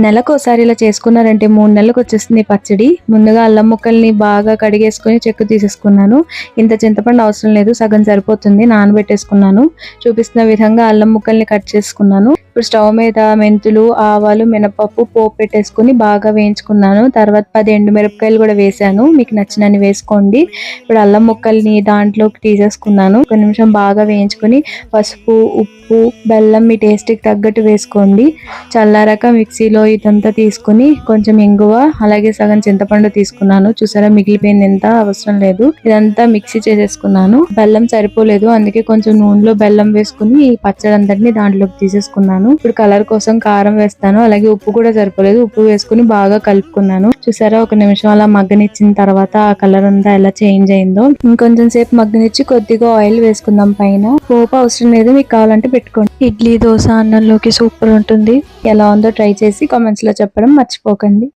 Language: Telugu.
నెలకోసారి ఇలా చేసుకున్నారంటే 3 నెలలకు వచ్చేస్తుంది పచ్చడి. ముందుగా అల్లం ముక్కల్ని బాగా కడిగేసుకొని చెక్కు తీసేసుకున్నాను. ఇంత చింతపండు అవసరం లేదు, సగం సరిపోతుంది. నానబెట్టేసుకున్నాను. చూపిస్తున్న విధంగా అల్లం ముక్కల్ని కట్ చేసుకున్నాను. ఇప్పుడు స్టవ్ మీద మెంతులు, ఆవాలు, మినపప్పు పోపు పెట్టేసుకుని బాగా వేయించుకున్నాను. తర్వాత 10 ఎండుమిరపకాయలు కూడా వేసాను. మీకు నచ్చినన్ని వేసుకోండి. ఇప్పుడు అల్లం ముక్కల్ని దాంట్లోకి తీసేసుకున్నాను. ఒక నిమిషం బాగా వేయించుకొని పసుపు, ఉప్పు, బెల్లం మీ టేస్ట్కి తగ్గట్టు వేసుకోండి. చల్లారాక మిక్సీలో ఇదంతా తీసుకుని కొంచెం ఇంగువ అలాగే సగం చింతపండు తీసుకున్నాను. చూసారా మిగిలిపోయింది, ఎంత అవసరం లేదు. ఇదంతా మిక్సీ చేసేసుకున్నాను. బెల్లం సరిపోలేదు, అందుకే కొంచెం నూనెలో బెల్లం వేసుకుని ఈ పచ్చడి అంతటిని దాంట్లోకి తీసేసుకున్నాను. ఇప్పుడు కలర్ కోసం కారం వేస్తాను. అలాగే ఉప్పు కూడా సరిపోలేదు, ఉప్పు వేసుకుని బాగా కలుపుకున్నాను. చూసారా ఒక నిమిషం అలా మగ్గనిచ్చిన తర్వాత ఆ కలర్ అంతా ఎలా చేంజ్ అయిందో. ఇంకొంచెం సేపు మగ్గనిచ్చి కొద్దిగా ఆయిల్ వేసుకుందాం పైన. పోపు అవసరం లేదు, మీకు కావాలంటే పెట్టుకోండి. ఇడ్లీ, దోశ, అన్నంలోకి సూపర్ ఉంటుంది. ఎలా ఉందో ట్రై చేసి కామెంట్స్ లో చెప్పడం మర్చిపోకండి.